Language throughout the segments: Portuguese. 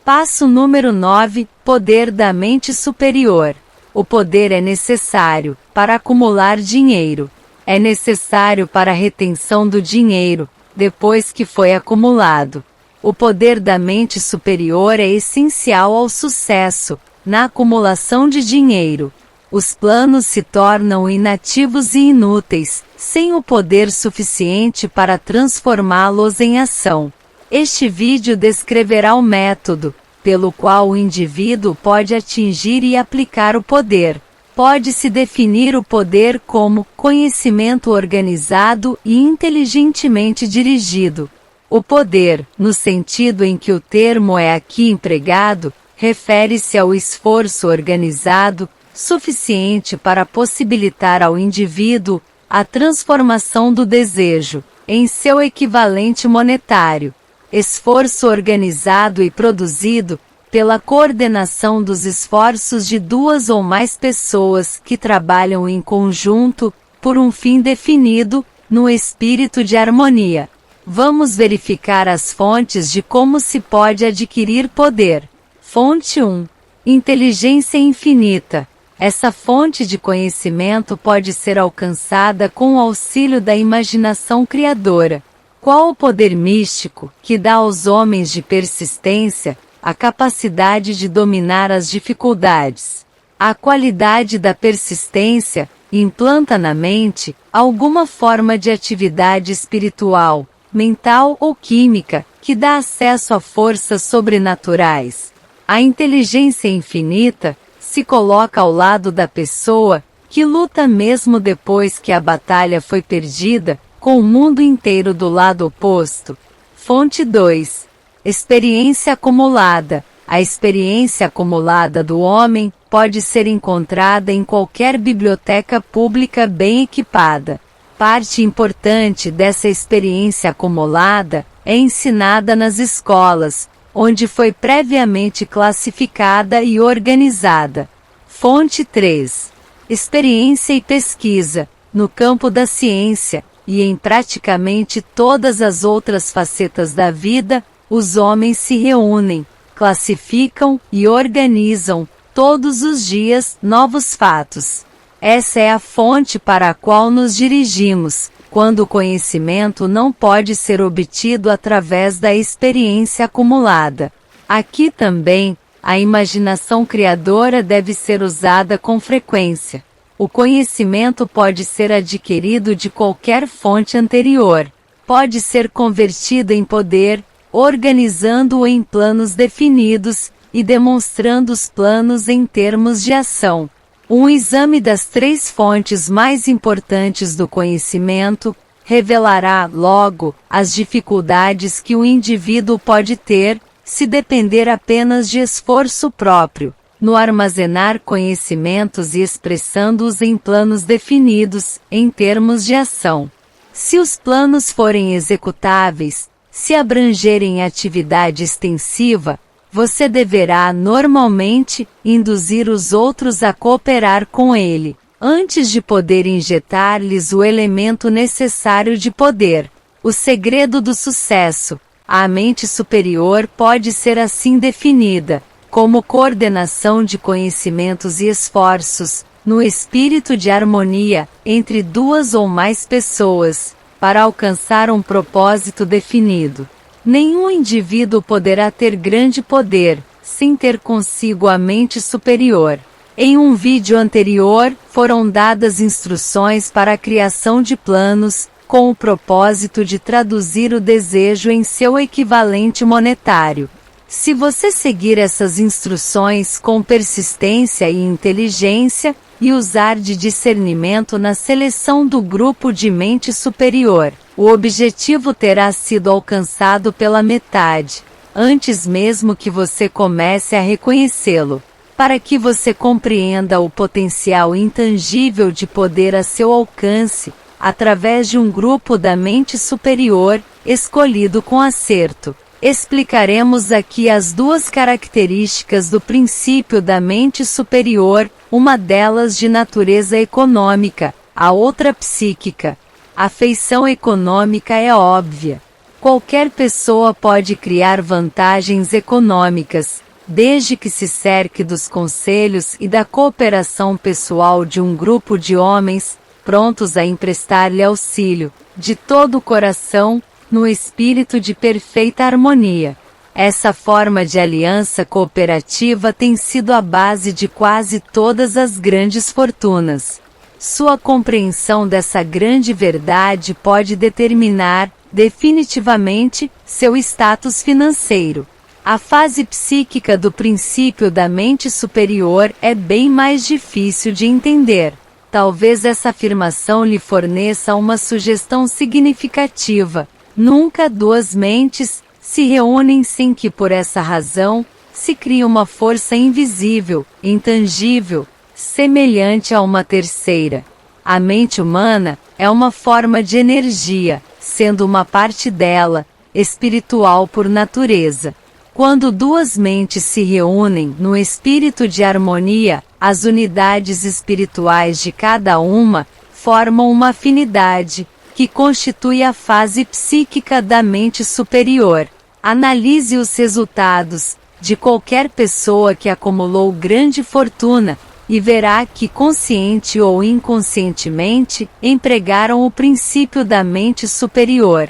Passo número 9. Poder da mente superior. O poder é necessário para acumular dinheiro. É necessário para a retenção do dinheiro, depois que foi acumulado. O poder da mente superior é essencial ao sucesso na acumulação de dinheiro. Os planos se tornam inativos e inúteis, sem o poder suficiente para transformá-los em ação. Este vídeo descreverá o método pelo qual o indivíduo pode atingir e aplicar o poder. Pode-se definir o poder como conhecimento organizado e inteligentemente dirigido. O poder, no sentido em que o termo é aqui empregado, refere-se ao esforço organizado, suficiente para possibilitar ao indivíduo a transformação do desejo em seu equivalente monetário. Esforço organizado e produzido pela coordenação dos esforços de duas ou mais pessoas que trabalham em conjunto, por um fim definido, no espírito de harmonia. Vamos verificar as fontes de como se pode adquirir poder. Fonte 1. Inteligência infinita. Essa fonte de conhecimento pode ser alcançada com o auxílio da imaginação criadora. Qual o poder místico que dá aos homens de persistência a capacidade de dominar as dificuldades? A qualidade da persistência implanta na mente alguma forma de atividade espiritual, mental ou química que dá acesso a forças sobrenaturais. A inteligência infinita se coloca ao lado da pessoa que luta mesmo depois que a batalha foi perdida, com o mundo inteiro do lado oposto. Fonte 2. Experiência acumulada. A experiência acumulada do homem pode ser encontrada em qualquer biblioteca pública bem equipada. Parte importante dessa experiência acumulada é ensinada nas escolas, onde foi previamente classificada e organizada. Fonte 3. Experiência e pesquisa. No campo da ciência, e em praticamente todas as outras facetas da vida, os homens se reúnem, classificam e organizam, todos os dias, novos fatos. Essa é a fonte para a qual nos dirigimos, quando o conhecimento não pode ser obtido através da experiência acumulada. Aqui também, a imaginação criadora deve ser usada com frequência. O conhecimento pode ser adquirido de qualquer fonte anterior. Pode ser convertido em poder, organizando-o em planos definidos e demonstrando os planos em termos de ação. Um exame das 3 fontes mais importantes do conhecimento revelará, logo, as dificuldades que o indivíduo pode ter, se depender apenas de esforço próprio, no armazenar conhecimentos e expressando-os em planos definidos, em termos de ação. Se os planos forem executáveis, se abrangerem atividade extensiva, você deverá, normalmente, induzir os outros a cooperar com ele, antes de poder injetar-lhes o elemento necessário de poder. O segredo do sucesso. A mente superior pode ser assim definida, como coordenação de conhecimentos e esforços, no espírito de harmonia, entre duas ou mais pessoas, para alcançar um propósito definido. Nenhum indivíduo poderá ter grande poder, sem ter consigo a mente superior. Em um vídeo anterior, foram dadas instruções para a criação de planos, com o propósito de traduzir o desejo em seu equivalente monetário. Se você seguir essas instruções com persistência e inteligência, e usar de discernimento na seleção do grupo de mente superior, o objetivo terá sido alcançado pela metade, antes mesmo que você comece a reconhecê-lo. Para que você compreenda o potencial intangível de poder a seu alcance, através de um grupo da mente superior, escolhido com acerto. Explicaremos aqui as 2 características do princípio da mente superior, uma delas de natureza econômica, a outra psíquica. A feição econômica é óbvia. Qualquer pessoa pode criar vantagens econômicas, desde que se cerque dos conselhos e da cooperação pessoal de um grupo de homens, prontos a emprestar-lhe auxílio, de todo o coração, no espírito de perfeita harmonia. Essa forma de aliança cooperativa tem sido a base de quase todas as grandes fortunas. Sua compreensão dessa grande verdade pode determinar, definitivamente, seu status financeiro. A fase psíquica do princípio da mente superior é bem mais difícil de entender. Talvez essa afirmação lhe forneça uma sugestão significativa. Nunca duas mentes se reúnem sem que, por essa razão, se crie uma força invisível, intangível, semelhante a uma terceira. A mente humana é uma forma de energia, sendo uma parte dela, espiritual por natureza. Quando duas mentes se reúnem no espírito de harmonia, as unidades espirituais de cada uma formam uma afinidade, que constitui a fase psíquica da mente superior. Analise os resultados de qualquer pessoa que acumulou grande fortuna, e verá que consciente ou inconscientemente empregaram o princípio da mente superior.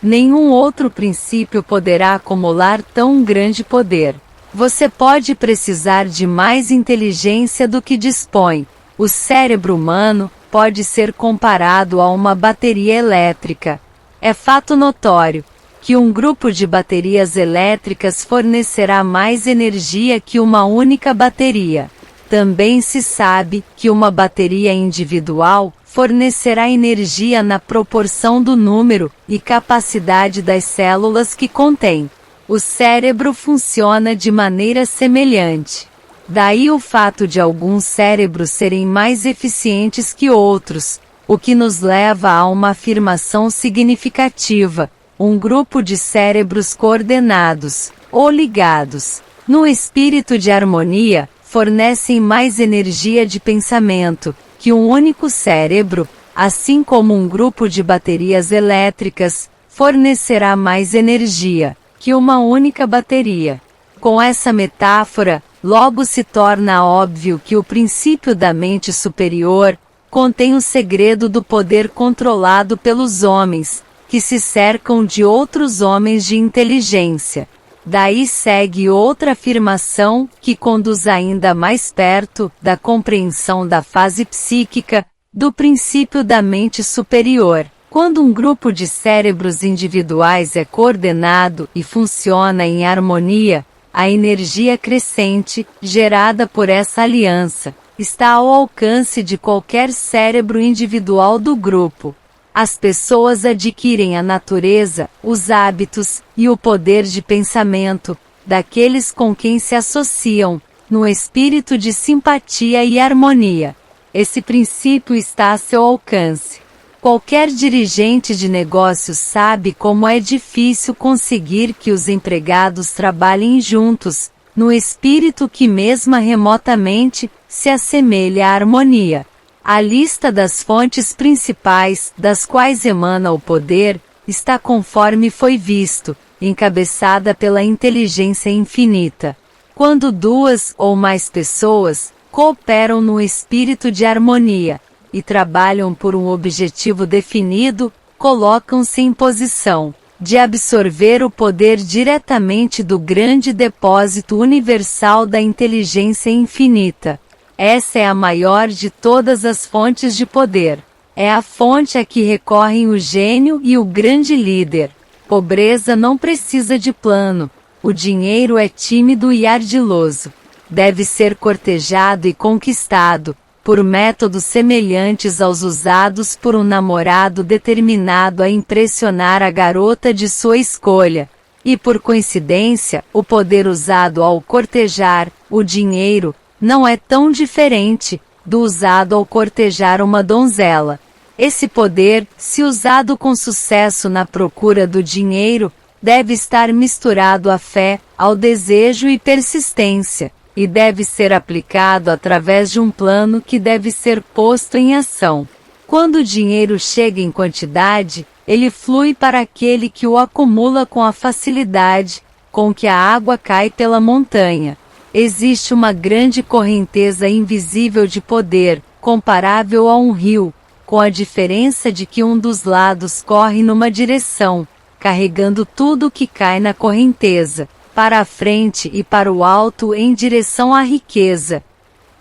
Nenhum outro princípio poderá acumular tão grande poder. Você pode precisar de mais inteligência do que dispõe. O cérebro humano pode ser comparado a uma bateria elétrica. É fato notório que um grupo de baterias elétricas fornecerá mais energia que uma única bateria. Também se sabe que uma bateria individual fornecerá energia na proporção do número e capacidade das células que contém. O cérebro funciona de maneira semelhante. Daí o fato de alguns cérebros serem mais eficientes que outros, o que nos leva a uma afirmação significativa: um grupo de cérebros coordenados, ou ligados, no espírito de harmonia, fornecem mais energia de pensamento que um único cérebro, assim como um grupo de baterias elétricas fornecerá mais energia que uma única bateria. Com essa metáfora, logo se torna óbvio que o princípio da mente superior contém o segredo do poder controlado pelos homens, que se cercam de outros homens de inteligência. Daí segue outra afirmação que conduz ainda mais perto da compreensão da fase psíquica, do princípio da mente superior. Quando um grupo de cérebros individuais é coordenado e funciona em harmonia, a energia crescente, gerada por essa aliança, está ao alcance de qualquer cérebro individual do grupo. As pessoas adquirem a natureza, os hábitos e o poder de pensamento daqueles com quem se associam, no espírito de simpatia e harmonia. Esse princípio está a seu alcance. Qualquer dirigente de negócios sabe como é difícil conseguir que os empregados trabalhem juntos, no espírito que mesmo remotamente se assemelha à harmonia. A lista das fontes principais, das quais emana o poder, está conforme foi visto, encabeçada pela inteligência infinita. Quando duas ou mais pessoas cooperam no espírito de harmonia e trabalham por um objetivo definido, colocam-se em posição de absorver o poder diretamente do grande depósito universal da inteligência infinita. Essa é a maior de todas as fontes de poder. É a fonte a que recorrem o gênio e o grande líder. Pobreza não precisa de plano. O dinheiro é tímido e ardiloso. Deve ser cortejado e conquistado, por métodos semelhantes aos usados por um namorado determinado a impressionar a garota de sua escolha. E por coincidência, o poder usado ao cortejar, o dinheiro, não é tão diferente do usado ao cortejar uma donzela. Esse poder, se usado com sucesso na procura do dinheiro, deve estar misturado à fé, ao desejo e persistência, e deve ser aplicado através de um plano que deve ser posto em ação. Quando o dinheiro chega em quantidade, Ele flui para aquele que o acumula com a facilidade com que a água cai pela montanha. Existe uma grande correnteza invisível de poder, comparável a um rio, com a diferença de que um dos lados corre numa direção, carregando tudo o que cai na correnteza, para a frente e para o alto em direção à riqueza,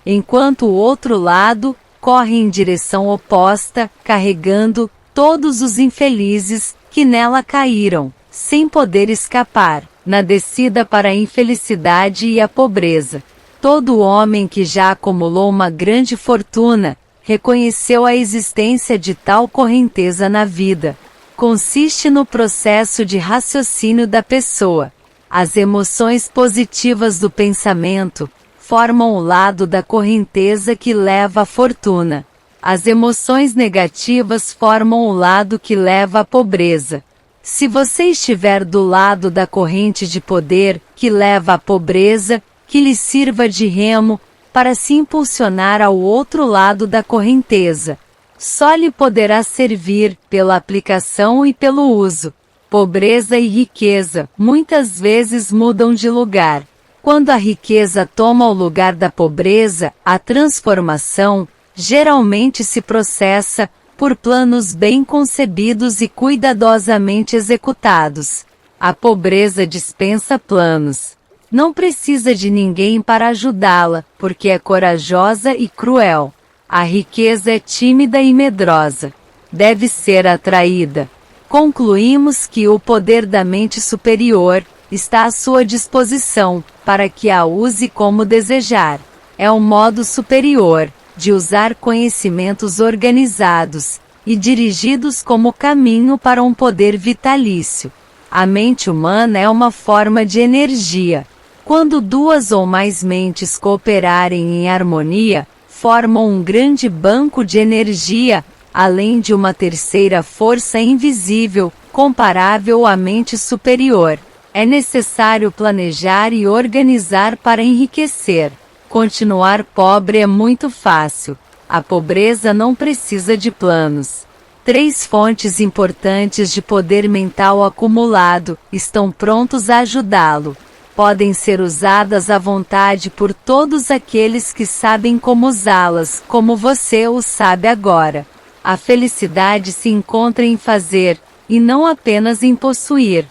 enquanto o outro lado corre em direção oposta, carregando todos os infelizes que nela caíram, sem poder escapar, na descida para a infelicidade e a pobreza. Todo homem que já acumulou uma grande fortuna, reconheceu a existência de tal correnteza na vida. Consiste no processo de raciocínio da pessoa. As emoções positivas do pensamento formam o lado da correnteza que leva à fortuna. As emoções negativas formam o lado que leva à pobreza. Se você estiver do lado da corrente de poder, que leva à pobreza, que lhe sirva de remo, para se impulsionar ao outro lado da correnteza. Só lhe poderá servir, pela aplicação e pelo uso. Pobreza e riqueza, muitas vezes mudam de lugar. Quando a riqueza toma o lugar da pobreza, a transformação, geralmente se processa, por planos bem concebidos e cuidadosamente executados. A pobreza dispensa planos. Não precisa de ninguém para ajudá-la, porque é corajosa e cruel. A riqueza é tímida e medrosa. Deve ser atraída. Concluímos que o poder da mente superior está à sua disposição, para que a use como desejar. É um modo superior de usar conhecimentos organizados e dirigidos como caminho para um poder vitalício. A mente humana é uma forma de energia. Quando duas ou mais mentes cooperarem em harmonia, formam um grande banco de energia, além de uma terceira força invisível, comparável à mente superior. É necessário planejar e organizar para enriquecer. Continuar pobre é muito fácil. A pobreza não precisa de planos. 3 fontes importantes de poder mental acumulado estão prontos a ajudá-lo. Podem ser usadas à vontade por todos aqueles que sabem como usá-las, como você o sabe agora. A felicidade se encontra em fazer, e não apenas em possuir.